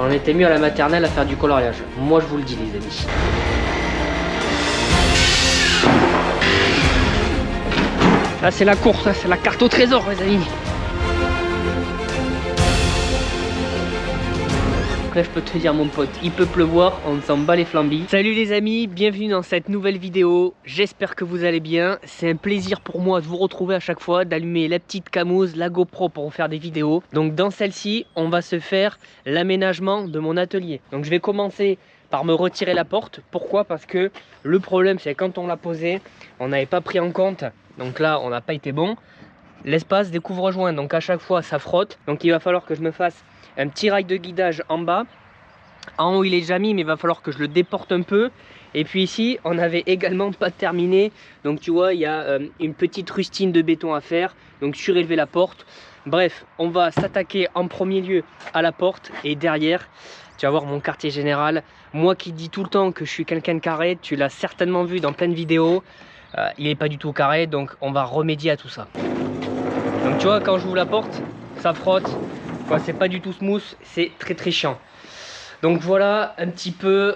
On était mieux à la maternelle à faire du coloriage. Moi je vous le dis les amis. Là c'est la course, là c'est la carte au trésor les amis. Donc là je peux te dire mon pote, il peut pleuvoir, on s'en bat les flambis. Salut les amis, bienvenue dans cette nouvelle vidéo. J'espère que vous allez bien. C'est un plaisir pour moi de vous retrouver à chaque fois, d'allumer la petite camouse, la GoPro pour faire des vidéos. Donc dans celle-ci, on va se faire l'aménagement de mon atelier. Donc je vais commencer par me retirer la porte. Pourquoi? Parce que le problème c'est quand on l'a posé, on n'avait pas pris en compte. Donc là on n'a pas été bon. L'espace des couvre-joints, donc à chaque fois ça frotte. Donc il va falloir que je me fasse un petit rail de guidage en bas. En haut il est déjà mis, mais il va falloir que je le déporte un peu. Et puis ici on n'avait également pas terminé. Donc tu vois il y a une petite rustine de béton à faire. Donc surélever la porte. Bref, on va s'attaquer en premier lieu à la porte. Et derrière tu vas voir mon quartier général. Moi qui dis tout le temps que je suis quelqu'un de carré, tu l'as certainement vu dans plein de vidéos. Il n'est pas du tout carré, donc on va remédier à tout ça. Donc tu vois, quand j'ouvre la porte, ça frotte. C'est pas du tout smooth, c'est très chiant. Donc voilà un petit peu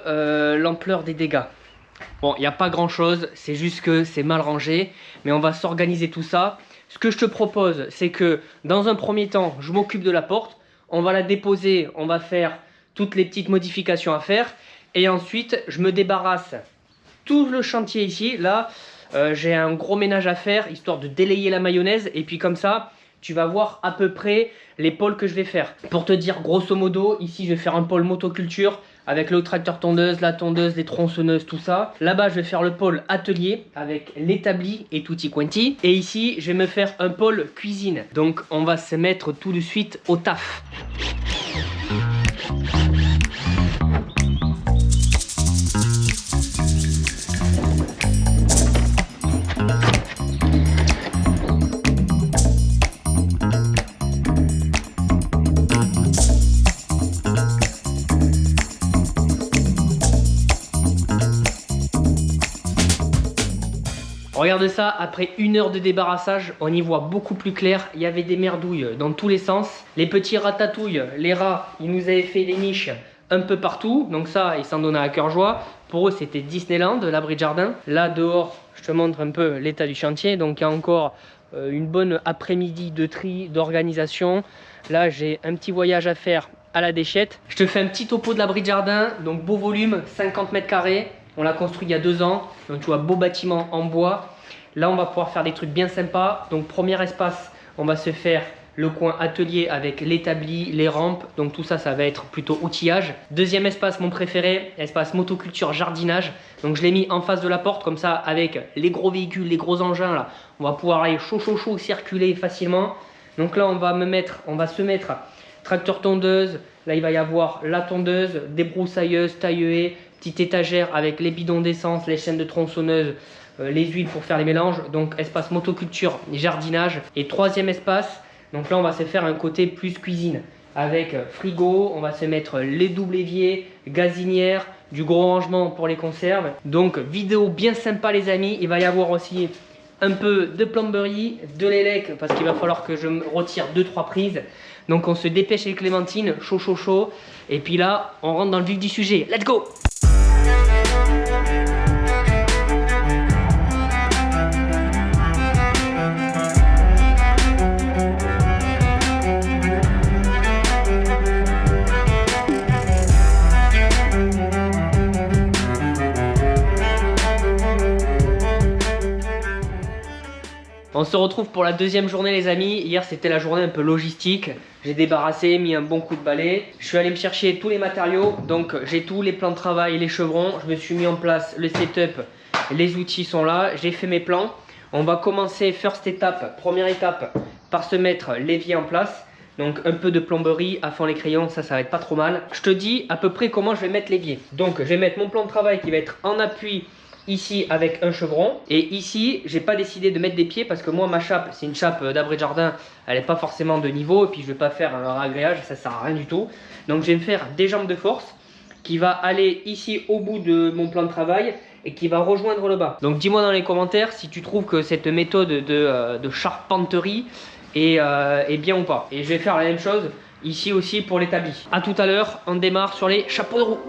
l'ampleur des dégâts. Bon, il n'y a pas grand chose, c'est juste que c'est mal rangé. Mais on va s'organiser tout ça. Ce que je te propose, c'est que dans un premier temps, je m'occupe de la porte. On va la déposer, on va faire toutes les petites modifications à faire. Et ensuite, je me débarrasse tout le chantier ici. Là, j'ai un gros ménage à faire, histoire de délayer la mayonnaise. Et puis comme ça, tu vas voir à peu près les pôles que je vais faire. Pour te dire grosso modo, ici je vais faire un pôle motoculture avec le tracteur tondeuse, la tondeuse, les tronçonneuses, tout ça. Là-bas je vais faire le pôle atelier avec l'établi et tutti quanti. Et ici je vais me faire un pôle cuisine. Donc on va se mettre tout de suite au taf. Regarde ça, après 1 heure de débarrassage, on y voit beaucoup plus clair. Il y avait des merdouilles dans tous les sens. Les petits ratatouilles, les rats, ils nous avaient fait des niches un peu partout. Donc ça, ils s'en donnaient à cœur joie. Pour eux, c'était Disneyland, l'abri de jardin. Là, dehors, je te montre un peu l'état du chantier. Donc il y a encore une bonne après-midi de tri, d'organisation. Là, j'ai un petit voyage à faire à la déchette. Je te fais un petit topo de l'abri de jardin. Donc beau volume, 50 mètres carrés. On l'a construit il y a 2 ans, donc tu vois, beau bâtiment en bois. Là, on va pouvoir faire des trucs bien sympas. Donc, premier espace, on va se faire le coin atelier avec l'établi, les rampes. Donc, tout ça, ça va être plutôt outillage. Deuxième espace, mon préféré, espace motoculture jardinage. Donc, je l'ai mis en face de la porte, comme ça, avec les gros véhicules, les gros engins, là, on va pouvoir aller chaud, circuler facilement. Donc là, on va se mettre tracteur tondeuse. Là, il va y avoir la tondeuse, débroussailleuse, taille-haie, petite étagère avec les bidons d'essence, les chaînes de tronçonneuse, les huiles pour faire les mélanges. Donc espace motoculture, jardinage. Et troisième espace, donc là on va se faire un côté plus cuisine avec frigo. On va se mettre les doubles éviers, gazinière, du gros rangement pour les conserves. Donc vidéo bien sympa les amis. Il va y avoir aussi un peu de plomberie, de l'élec parce qu'il va falloir que je me retire 2-3 prises. Donc on se dépêche avec Clémentine, chaud. Et puis là, on rentre dans le vif du sujet. Let's go! On se retrouve pour la deuxième journée les amis. Hier c'était la journée un peu logistique. J'ai débarrassé, mis un bon coup de balai. Je suis allé me chercher tous les matériaux. Donc j'ai tous les plans de travail, les chevrons. Je me suis mis en place le setup. Les outils sont là. J'ai fait mes plans. On va commencer première étape par se mettre l'évier en place. Donc un peu de plomberie à fond les crayons, ça va être pas trop mal. Je te dis à peu près comment je vais mettre l'évier. Donc je vais mettre mon plan de travail qui va être en appui ici avec un chevron. Et ici, j'ai pas décidé de mettre des pieds parce que moi ma chape, c'est une chape d'abri de jardin, elle est pas forcément de niveau. Et puis je vais pas faire un ragréage, ça sert à rien du tout. Donc je vais me faire des jambes de force qui va aller ici au bout de mon plan de travail et qui va rejoindre le bas. Donc dis-moi dans les commentaires si tu trouves que cette méthode de charpenterie est bien ou pas. Et je vais faire la même chose Ici aussi pour l'établi. A tout à l'heure, on démarre sur les chapeaux de roue.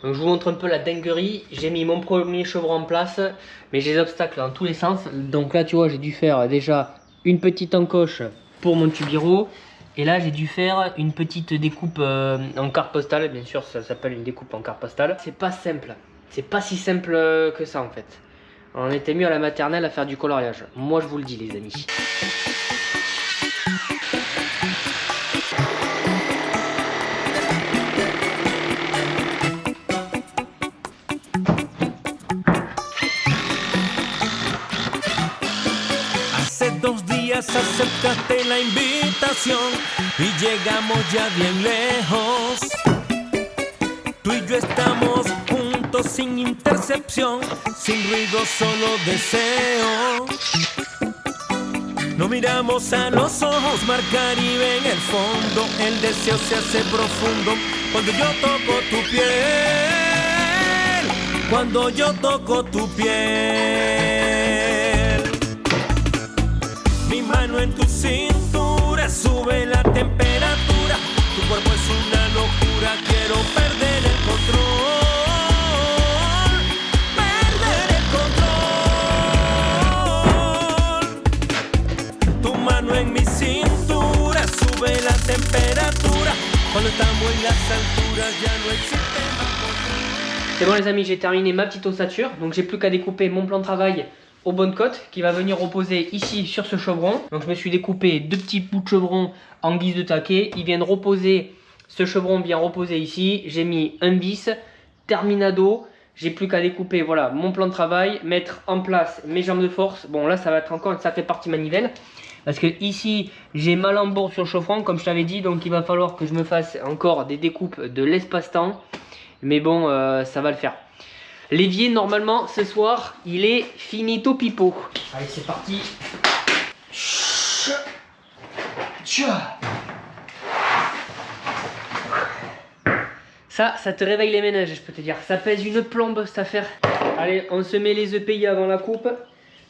Donc je vous montre un peu la dinguerie. J'ai mis mon premier chevron en place, mais j'ai des obstacles dans tous les sens. Donc là tu vois, j'ai dû faire déjà une petite encoche pour mon tubiro. Et là j'ai dû faire une petite découpe en carte postale. Bien sûr ça s'appelle une découpe en carte postale. C'est pas simple, c'est pas si simple que ça en fait. On était mieux à la maternelle à faire du coloriage. Moi je vous le dis les amis. Hace 2 días aceptaste la invitación y llegamos ya bien lejos. Tú y yo estamos juntos sin intercepción, sin ruido, solo deseo. Nos miramos a los ojos, mar Caribe en el fondo. El deseo se hace profundo cuando yo toco tu piel. Cuando yo toco tu piel. Mi mano en tu cintura sube la temperatura. Tu cuerpo es una locura, quiero perder el control. Perder el control. Tu mano en mi cintura sube la temperatura. Cuando estamos en las alturas ya no existe más control. C'est bon les amis, j'ai terminé ma petite ossature. Donc j'ai plus qu'à découper mon plan de travail aux bonnes côtes qui va venir reposer ici sur ce chevron. Donc je me suis découpé 2 petits bouts de chevron en guise de taquet. Ils viennent reposer, ce chevron vient reposer ici. J'ai mis un bis, terminado. J'ai plus qu'à découper voilà mon plan de travail, mettre en place mes jambes de force. Bon là ça va être encore une sacrée partie manivelle. Parce que ici j'ai ma lambourde sur le chevron comme je t'avais dit. Donc il va falloir que je me fasse encore des découpes de l'espace-temps. Mais bon ça va le faire. L'évier, normalement, ce soir, il est finito pipo. Allez, c'est parti. Ça te réveille les ménages, je peux te dire. Ça pèse une plombe, cette affaire. Allez, on se met les EPI avant la coupe.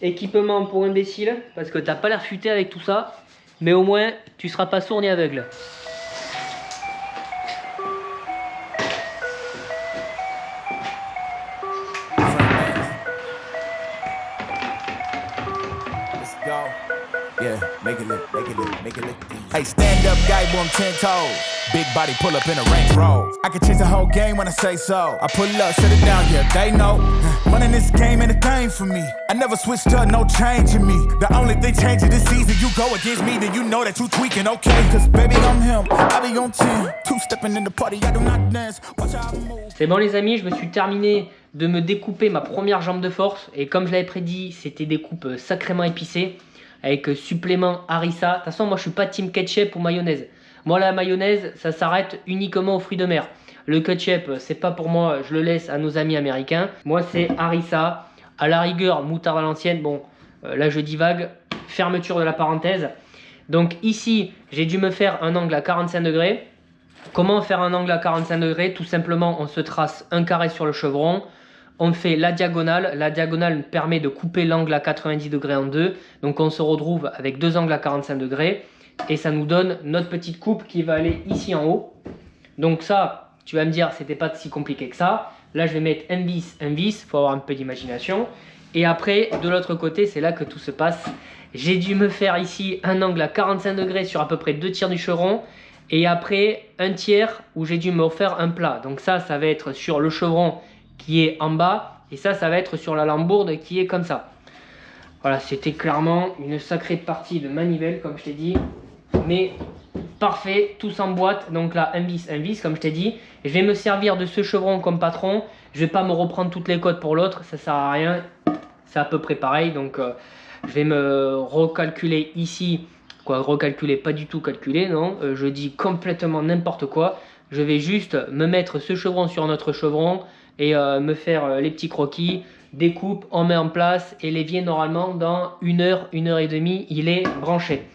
Équipement pour imbécile, parce que t'as pas l'air futé avec tout ça. Mais au moins, tu seras pas sourd ni aveugle. Yeah, make it look. Hey, stand up guy, boom, 10 toes. Big body pull up in a Range Rover. I can change the whole game when I say so. I pull up, shut it down, yeah, they know. Running this game ain't a thing for me. I never switched up, no change in me. The only thing changing this season, you go against me, then you know that you tweaking, okay? Cause baby, I'm him, I be on 10. Two-stepping in the party, I do not dance. Watch how I move. C'est bon les amis, je me suis terminé de me découper ma première jambe de force. Et comme je l'avais prédit, c'était des coupes sacrément épicées. Avec supplément harissa. De toute façon, moi je suis pas team ketchup ou mayonnaise. Moi la mayonnaise, ça s'arrête uniquement aux fruits de mer. Le ketchup, c'est pas pour moi, je le laisse à nos amis américains. Moi c'est harissa, à la rigueur moutarde à l'ancienne. Bon, là je divague. Fermeture de la parenthèse. Donc ici, j'ai dû me faire un angle à 45 degrés. Comment faire un angle à 45 degrés? Tout simplement, on se trace un carré sur le chevron. On fait la diagonale. La diagonale permet de couper l'angle à 90 degrés en deux. Donc on se retrouve avec 2 angles à 45 degrés. Et ça nous donne notre petite coupe qui va aller ici en haut. Donc ça, tu vas me dire, c'était pas si compliqué que ça. Là, je vais mettre un vis. Il faut avoir un peu d'imagination. Et après, de l'autre côté, c'est là que tout se passe. J'ai dû me faire ici un angle à 45 degrés sur à peu près 2 tiers du chevron. Et après, un tiers où j'ai dû me refaire un plat. Donc ça va être sur le chevron qui est en bas. Et ça va être sur la lambourde qui est comme ça. Voilà, c'était clairement une sacrée partie de manivelle, comme je t'ai dit. Mais parfait, tout s'emboîte. Donc là, un vis, comme je t'ai dit. Je vais me servir de ce chevron comme patron. Je vais pas me reprendre toutes les côtes pour l'autre, ça sert à rien. C'est à peu près pareil. Donc je vais me recalculer ici. Quoi, recalculer, pas du tout calculer, non. Je dis complètement n'importe quoi. Je vais juste me mettre ce chevron sur notre chevron et me faire les petits croquis. Découpe, on met en place et l'évier normalement dans 1 heure, 1 heure et demie, il est branché.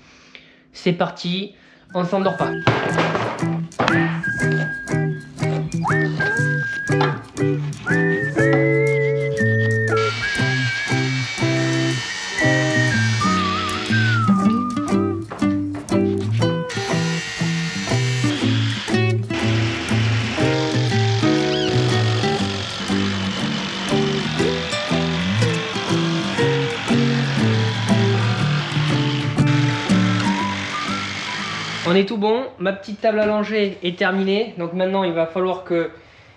C'est parti, on s'endort pas. On est tout bon, ma petite table à langer est terminée. Donc maintenant il va falloir que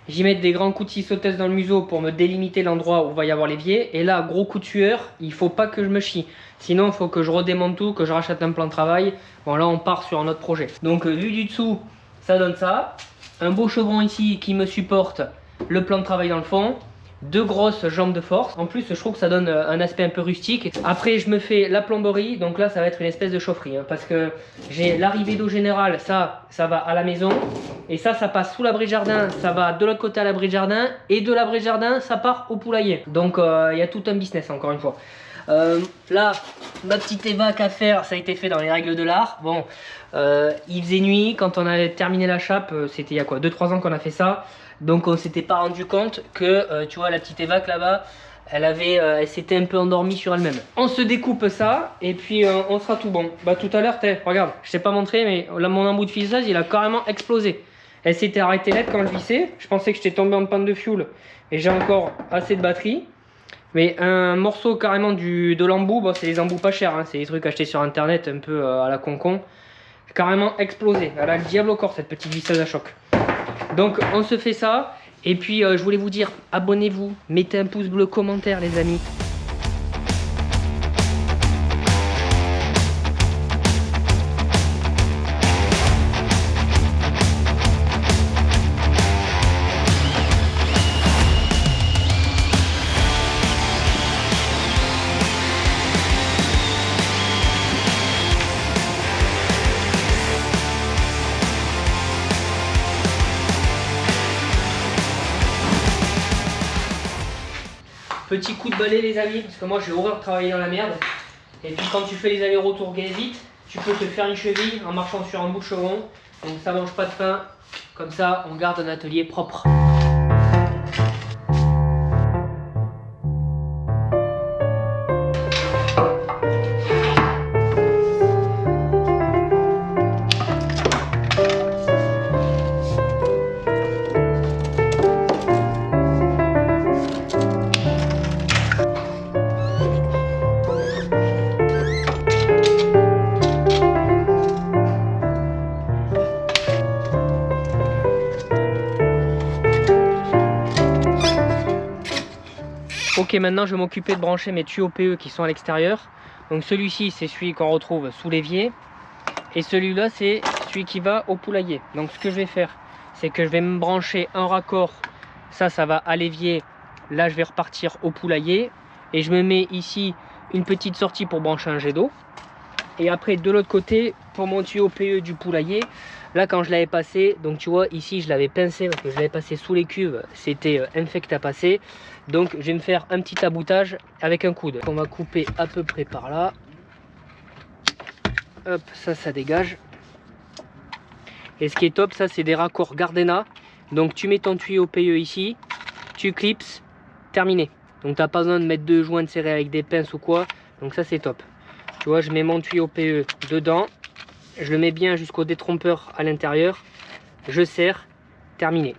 j'y mette des grands coups de scie sauteuse dans le museau pour me délimiter l'endroit où il va y avoir l'évier. Et là, gros coup de sueur, il faut pas que je me chie. Sinon il faut que je redémonte tout, que je rachète un plan de travail. Bon là on part sur un autre projet. Donc vu du dessous, ça donne ça. Un beau chevron ici qui me supporte le plan de travail dans le fond. 2 grosses jambes de force. En plus je trouve que ça donne un aspect un peu rustique. Après je me fais la plomberie. Donc là ça va être une espèce de chaufferie hein, parce que j'ai l'arrivée d'eau générale. Ça va à la maison. Et ça passe sous l'abri de jardin. Ça va de l'autre côté à l'abri de jardin. Et de l'abri de jardin ça part au poulailler. Donc il y a tout un business encore une fois. Là ma petite évac à faire, ça a été fait dans les règles de l'art. Bon il faisait nuit quand on avait terminé la chape. C'était il y a quoi 2-3 ans qu'on a fait ça. Donc on s'était pas rendu compte que tu vois la petite évac là-bas, elle s'était un peu endormie sur elle-même. On se découpe ça et puis on sera tout bon. Bah tout à l'heure, regarde, je t'ai pas montré mais là mon embout de ficelage il a carrément explosé. Elle s'était arrêtée net quand je vissais. Je pensais que j'étais tombé en panne de fuel et j'ai encore assez de batterie. Mais un morceau carrément de l'embout, bon, c'est des embouts pas chers, hein, c'est des trucs achetés sur internet un peu à la concon. Carrément explosé. Elle a le diable au corps cette petite visseuse à choc. Donc on se fait ça et puis je voulais vous dire abonnez-vous, mettez un pouce bleu, commentaire les amis. Petit coup de balai les amis, parce que moi j'ai horreur de travailler dans la merde. Et puis quand tu fais les allers-retours vite, tu peux te faire une cheville en marchant sur un bout de chevron. Donc ça mange pas de pain, comme ça on garde un atelier propre. Ok, maintenant je vais m'occuper de brancher mes tuyaux PE qui sont à l'extérieur. Donc celui-ci c'est celui qu'on retrouve sous l'évier. Et celui-là c'est celui qui va au poulailler. Donc ce que je vais faire, c'est que je vais me brancher un raccord. Ça va à l'évier. Là je vais repartir au poulailler. Et je me mets ici une petite sortie pour brancher un jet d'eau. Et après de l'autre côté, pour mon tuyau PE du poulailler, là quand je l'avais passé, donc tu vois ici je l'avais pincé parce que je l'avais passé sous les cuves, c'était infect à passer. Donc je vais me faire un petit aboutage avec un coude. On va couper à peu près par là. Hop, ça dégage. Et ce qui est top, ça c'est des raccords Gardena. Donc tu mets ton tuyau PE ici, tu clips, terminé. Donc tu n'as pas besoin de mettre 2 joints de serrés avec des pinces ou quoi. Donc ça c'est top. Tu vois, je mets mon tuyau PE dedans. Je le mets bien jusqu'au détrompeur à l'intérieur. Je serre, terminé.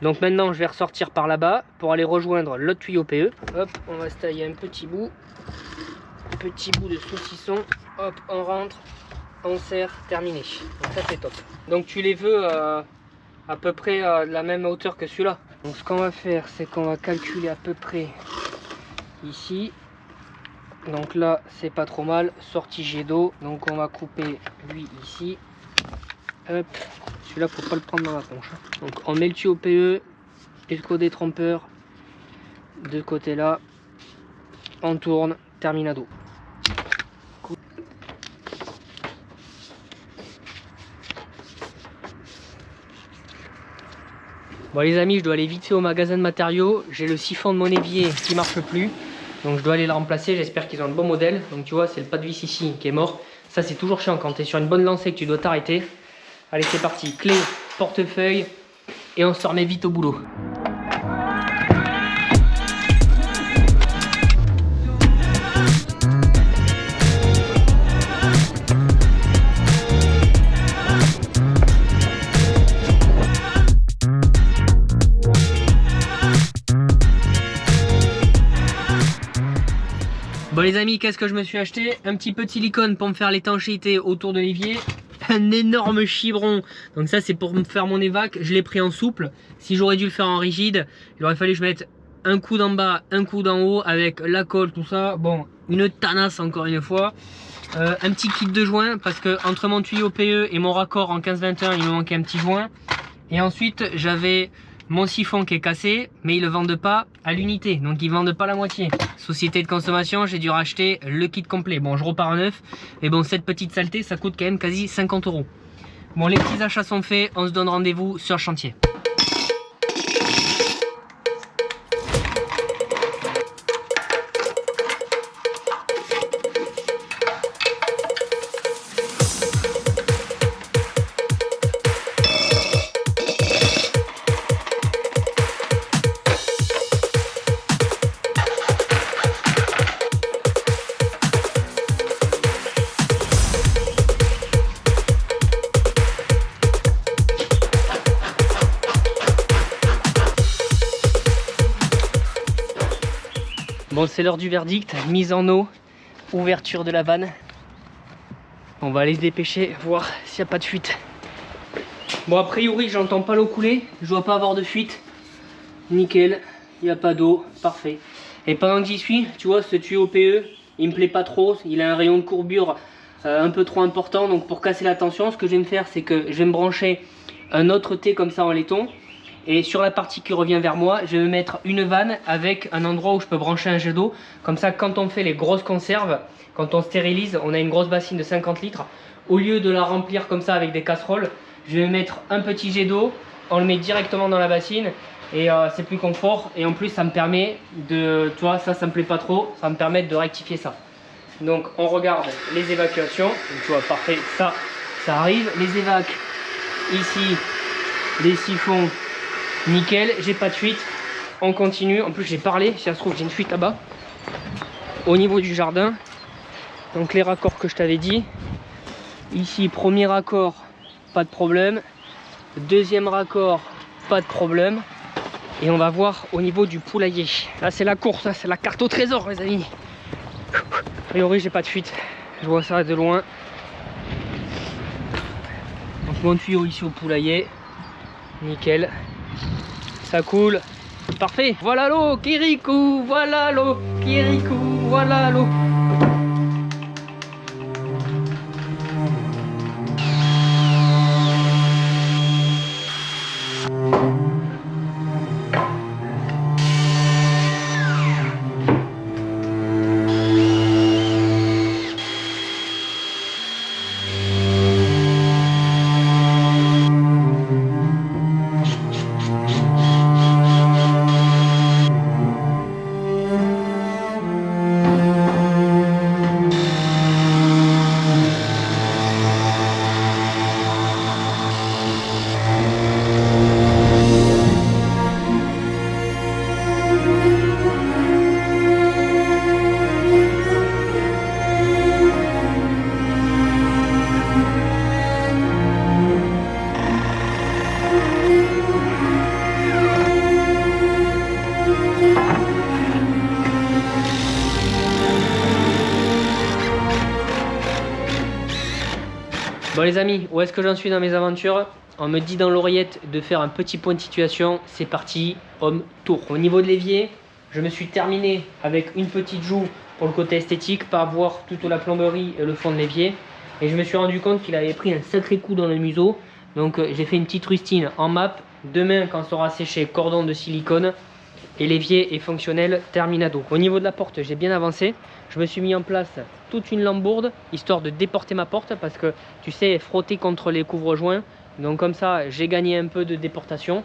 Donc maintenant je vais ressortir par là-bas pour aller rejoindre l'autre tuyau PE. Hop, on va se tailler un petit bout de saucisson. Hop, on rentre, on serre, terminé. Donc ça c'est top. Donc tu les veux à à peu près de la même hauteur que celui-là. Donc ce qu'on va faire, c'est qu'on va calculer à peu près ici. Donc là, c'est pas trop mal. Sortie jet d'eau. Donc on va couper lui ici. Hop. Celui-là, faut pas le prendre dans la tronche. Donc on met le tuyau PE et le côté détrompeur de côté là. On tourne. Terminado. Bon les amis, je dois aller vite fait au magasin de matériaux. J'ai le siphon de mon évier qui marche plus. Donc je dois aller le remplacer. J'espère qu'ils ont le bon modèle. Donc tu vois, c'est le pas de vis ici qui est mort. Ça c'est toujours chiant quand tu es sur une bonne lancée que tu dois t'arrêter. Allez c'est parti. Clé, portefeuille. Et on se remet vite au boulot. Bon les amis, qu'est-ce que je me suis acheté? Un petit peu de silicone pour me faire l'étanchéité autour de l'évier. Un énorme chibron. Donc ça c'est pour me faire mon évac. Je l'ai pris en souple. Si j'aurais dû le faire en rigide, il aurait fallu que je mette un coup d'en bas, un coup d'en haut avec la colle, tout ça. Bon, une tanasse encore une fois. Un petit kit de joint parce que entre mon tuyau PE et mon raccord en 15-21, il me manquait un petit joint. Et ensuite j'avais mon siphon qui est cassé, mais ils le vendent pas à l'unité, donc ils vendent pas la moitié. Société de consommation, j'ai dû racheter le kit complet. Bon, je repars en neuf, mais bon, cette petite saleté, ça coûte quand même quasi 50 €. Bon, les petits achats sont faits, on se donne rendez-vous sur le chantier. Bon, c'est l'heure du verdict, mise en eau, ouverture de la vanne. On va aller se dépêcher, voir s'il n'y a pas de fuite. Bon, a priori, j'entends pas l'eau couler, je dois pas avoir de fuite. Nickel, il n'y a pas d'eau, parfait. Et pendant que j'y suis, tu vois, ce tuyau PE, il me plaît pas trop, il a un rayon de courbure un peu trop important. Donc pour casser la tension, ce que je vais me faire, c'est que je vais me brancher un autre T comme ça en laiton. Et sur la partie qui revient vers moi, je vais me mettre une vanne avec un endroit où je peux brancher un jet d'eau. Comme ça, quand on fait les grosses conserves, quand on stérilise, on a une grosse bassine de 50 litres. Au lieu de la remplir comme ça avec des casseroles, je vais mettre un petit jet d'eau, on le met directement dans la bassine. Et c'est plus confort. Et en plus, ça me permet de... Tu vois, ça me plaît pas trop. Ça me permet de rectifier ça. Donc, on regarde les évacuations. Donc, tu vois, parfait. Ça arrive. Les évacs, ici, les siphons. Nickel, j'ai pas de fuite. On continue. En plus, j'ai parlé. Si ça se trouve, j'ai une fuite là-bas. Au niveau du jardin. Donc, les raccords que je t'avais dit. Ici, premier raccord, pas de problème. Deuxième raccord, pas de problème. Et on va voir au niveau du poulailler. Là, c'est la course. C'est la carte au trésor, les amis. A priori, j'ai pas de fuite. Je vois ça de loin. Donc, mon tuyau ici au poulailler. Nickel. Ça coule. Parfait. Voilà l'eau, Kirikou. Voilà l'eau, Kirikou. Voilà l'eau. Bon les amis, où est-ce que j'en suis dans mes aventures? on me dit dans l'oreillette de faire un petit point de situation. C'est parti, homme tour. Au niveau de l'évier, je me suis terminé avec une petite joue pour le côté esthétique, pas voir toute la plomberie et le fond de l'évier. Et je me suis rendu compte qu'il avait pris un sacré coup dans le museau. Donc j'ai fait une petite rustine en map. Demain, quand ça sera séché, cordon de silicone. Et l'évier est fonctionnel, terminado. Au niveau de la porte, j'ai bien avancé. Je me suis mis en place toute une lambourde, histoire de déporter ma porte. Parce que, tu sais, frotter contre les couvre-joints. Donc comme ça, j'ai gagné un peu de déportation.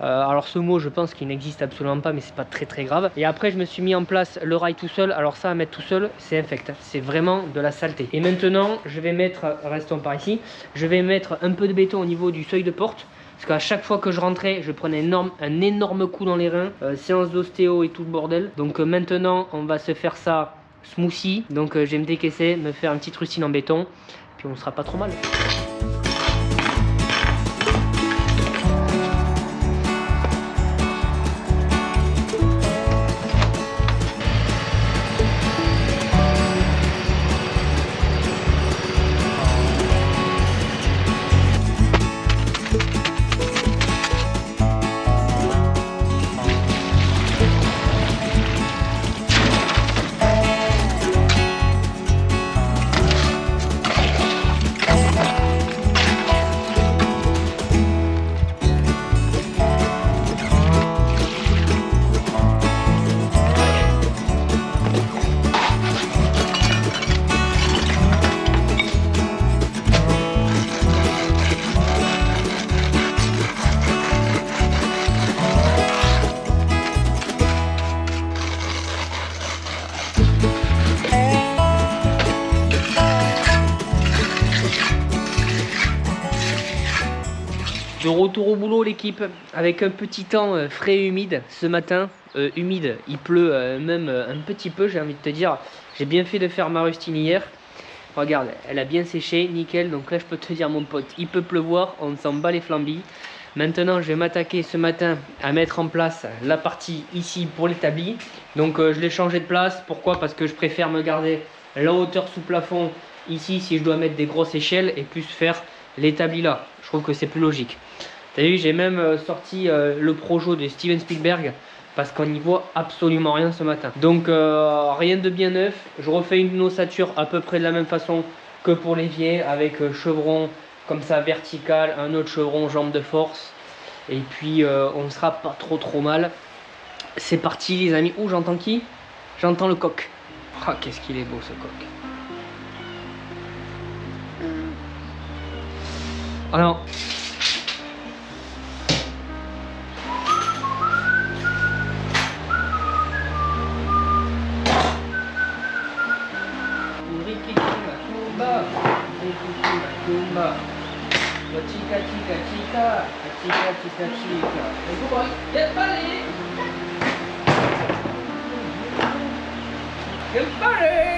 Alors ce mot, je pense qu'il n'existe absolument pas, mais c'est pas très grave. Et après, je me suis mis en place le rail tout seul. Alors ça, à mettre tout seul, c'est infect. C'est vraiment de la saleté. Et maintenant, je vais mettre, restons par ici, je vais mettre un peu de béton au niveau du seuil de porte. Parce qu'à chaque fois que je rentrais, je prenais un énorme coup dans les reins. Séance d'ostéo et tout le bordel. Donc maintenant, on va se faire ça smoothie. Donc je vais me décaisser, me faire une petite rustine en béton. Puis on sera pas trop mal. De retour au boulot l'équipe, avec un petit temps frais et humide ce matin. Humide, il pleut même un petit peu, j'ai envie de te dire. J'ai bien fait de faire ma rustine hier. Regarde, elle a bien séché, nickel. Donc là je peux te dire mon pote, il peut pleuvoir, on s'en bat les flambis. Maintenant je vais m'attaquer ce matin à mettre en place la partie ici pour l'établi. Donc je l'ai changé de place, pourquoi? Parce que je préfère me garder la hauteur sous plafond ici si je dois mettre des grosses échelles et plus faire l'établi là. Je trouve que c'est plus logique. T'as vu, j'ai même sorti le projo de Steven Spielberg parce qu'on n'y voit absolument rien ce matin. Donc rien de bien neuf. Je refais une ossature à peu près de la même façon que pour l'évier avec chevron comme ça vertical, un autre chevron jambe de force. Et puis on ne sera pas trop mal. C'est parti les amis. Ouh, j'entends qui? J'entends le coq. Ah, oh, qu'est-ce qu'il est beau ce coq. Ah non. Chica, chica, chica, chica, chica, chica. Hey, good boy, get buddy. Get buddy.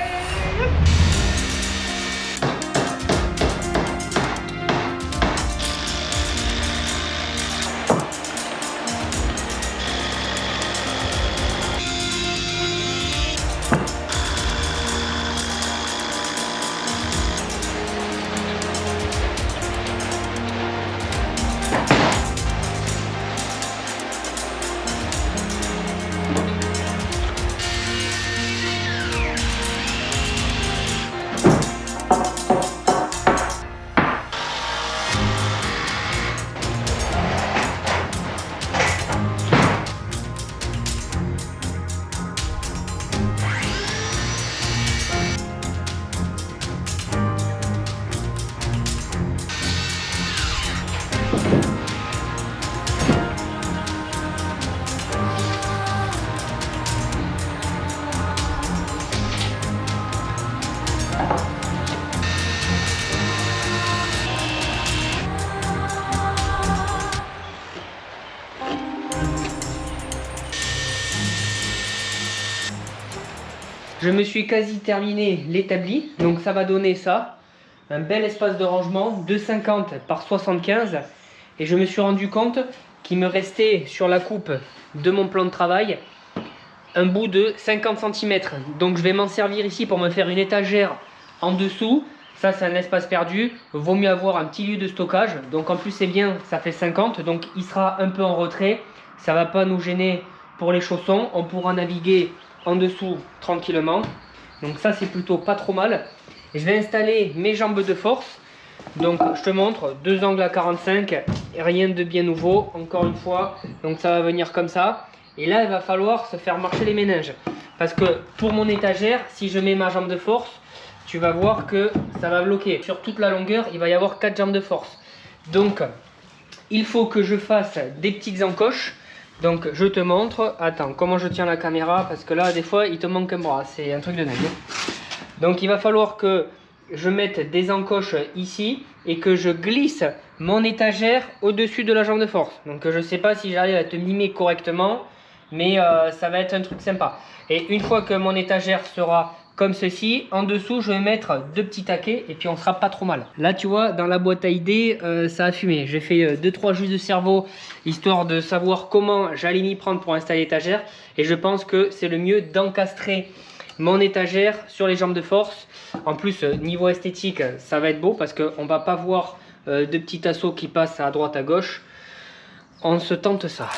Je me suis quasi terminé l'établi, donc ça va donner ça, un bel espace de rangement, 2,50 par 75, et je me suis rendu compte qu'il me restait sur la coupe de mon plan de travail un bout de 50 cm, donc je vais m'en servir ici pour me faire une étagère en dessous. Ça c'est un espace perdu, vaut mieux avoir un petit lieu de stockage. Donc en plus c'est bien, ça fait 50, donc il sera un peu en retrait. Ça va pas nous gêner pour les chaussons, on pourra naviguer en dessous tranquillement. Donc ça c'est plutôt pas trop mal. Je vais installer mes jambes de force. Donc je te montre, 2 angles à 45, rien de bien nouveau, encore une fois. Donc ça va venir comme ça. Et là il va falloir se faire marcher les méninges. Parce que pour mon étagère, si je mets ma jambe de force, tu vas voir que ça va bloquer. Sur toute la longueur, il va y avoir 4 jambes de force. Donc il faut que je fasse des petites encoches. Donc je te montre, attends, comment je tiens la caméra, parce que là des fois il te manque un bras, c'est un truc de dingue. Donc il va falloir que je mette des encoches ici et que je glisse mon étagère au-dessus de la jambe de force. Donc je sais pas si j'arrive à te mimer correctement, mais ça va être un truc sympa. Et une fois que mon étagère sera comme ceci, en dessous je vais mettre 2 petits taquets et puis on sera pas trop mal. Là tu vois, dans la boîte à idées, ça a fumé. J'ai fait 2-3 jus de cerveau histoire de savoir comment j'allais m'y prendre pour installer l'étagère. Et je pense que c'est le mieux d'encastrer mon étagère sur les jambes de force. En plus niveau esthétique ça va être beau parce qu'on va pas voir de petits tasseaux qui passent à droite à gauche. On se tente ça.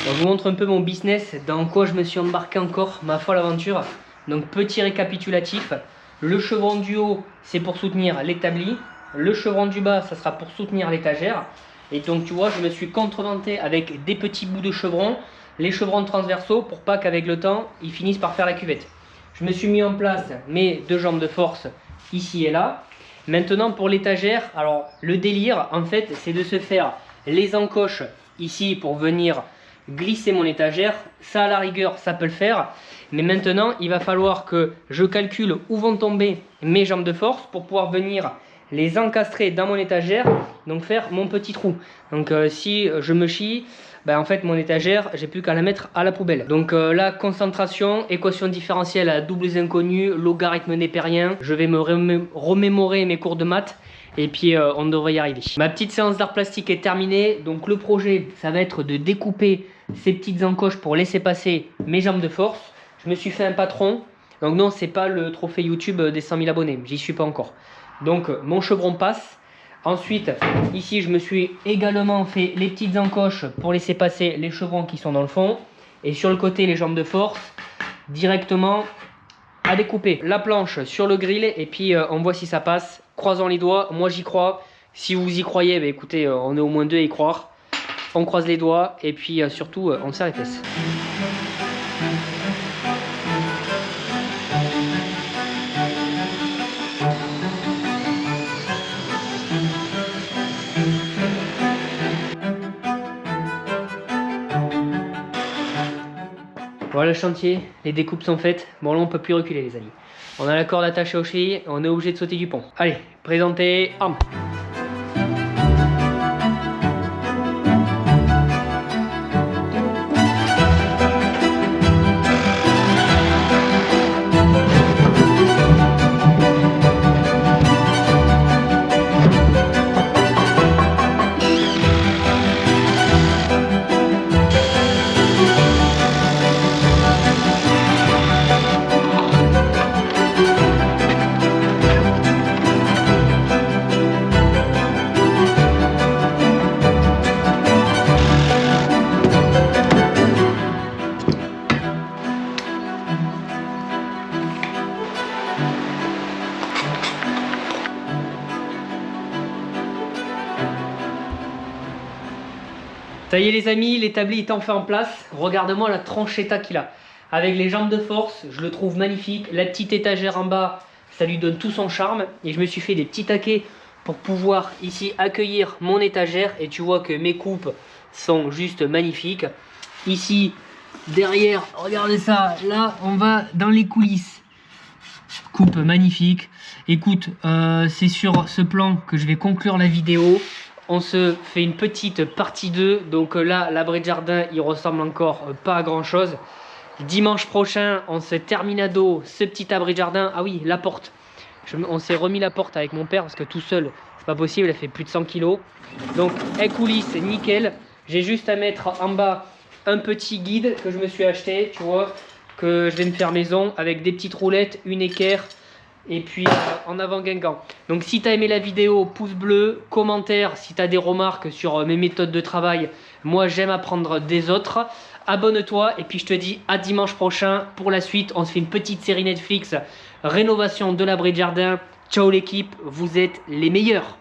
Je vous montre un peu mon business, dans quoi je me suis embarqué encore, ma folle aventure. Donc petit récapitulatif, le chevron du haut c'est pour soutenir l'établi, le chevron du bas ça sera pour soutenir l'étagère. Et donc tu vois je me suis contreventé avec des petits bouts de chevron, les chevrons transversaux pour pas qu'avec le temps ils finissent par faire la cuvette. Je me suis mis en place mes 2 jambes de force ici et là. Maintenant pour l'étagère, alors le délire en fait c'est de se faire les encoches ici pour venir glisser mon étagère. Ça à la rigueur ça peut le faire, mais maintenant il va falloir que je calcule où vont tomber mes jambes de force pour pouvoir venir les encastrer dans mon étagère, donc faire mon petit trou. Donc si je me chie, ben, en fait mon étagère j'ai plus qu'à la mettre à la poubelle. Donc là concentration, équation différentielle à doubles inconnus, logarithme népérien, je vais me remémorer mes cours de maths. Et puis on devrait y arriver. Ma petite séance d'art plastique est terminée. Donc le projet ça va être de découper ces petites encoches pour laisser passer mes jambes de force. Je me suis fait un patron. Donc non c'est pas le trophée YouTube des 100 000 abonnés. J'y suis pas encore. Donc mon chevron passe. Ensuite ici je me suis également fait les petites encoches pour laisser passer les chevrons qui sont dans le fond. Et sur le côté les jambes de force directement à découper. La planche sur le grill et puis on voit si ça passe. Croisons les doigts, moi j'y crois. Si vous y croyez, bah écoutez, on est au moins 2 à y croire. On croise les doigts et puis surtout on serre les fesses. Voilà le chantier, les découpes sont faites. Bon là on peut plus reculer les amis. On a la corde attachée aux chevilles, on est obligé de sauter du pont. Allez, présentez, arme. Ça y est les amis, l'établi est enfin en place. Regarde-moi la tranchetta qu'il a. Avec les jambes de force, je le trouve magnifique. La petite étagère en bas, ça lui donne tout son charme. Et je me suis fait des petits taquets pour pouvoir ici accueillir mon étagère. Et tu vois que mes coupes sont juste magnifiques. Ici, derrière, regardez ça, là on va dans les coulisses. Coupe magnifique. Écoute, c'est sur ce plan que je vais conclure la vidéo. On se fait une petite partie 2. Donc là, l'abri de jardin, il ressemble encore pas à grand chose. Dimanche prochain, on se terminado ce petit abri de jardin. Ah oui, la porte. On s'est remis la porte avec mon père parce que tout seul, c'est pas possible. Elle fait plus de 100 kg. Donc, coulisse, nickel. J'ai juste à mettre en bas un petit guide que je me suis acheté, tu vois, que je vais me faire maison avec des petites roulettes, une équerre. Et puis en avant Guingamp. Donc si tu as aimé la vidéo, pouce bleu, commentaire si tu as des remarques sur mes méthodes de travail. Moi j'aime apprendre des autres. Abonne-toi et puis je te dis à dimanche prochain pour la suite. On se fait une petite série Netflix, rénovation de l'abri de jardin. Ciao l'équipe, vous êtes les meilleurs.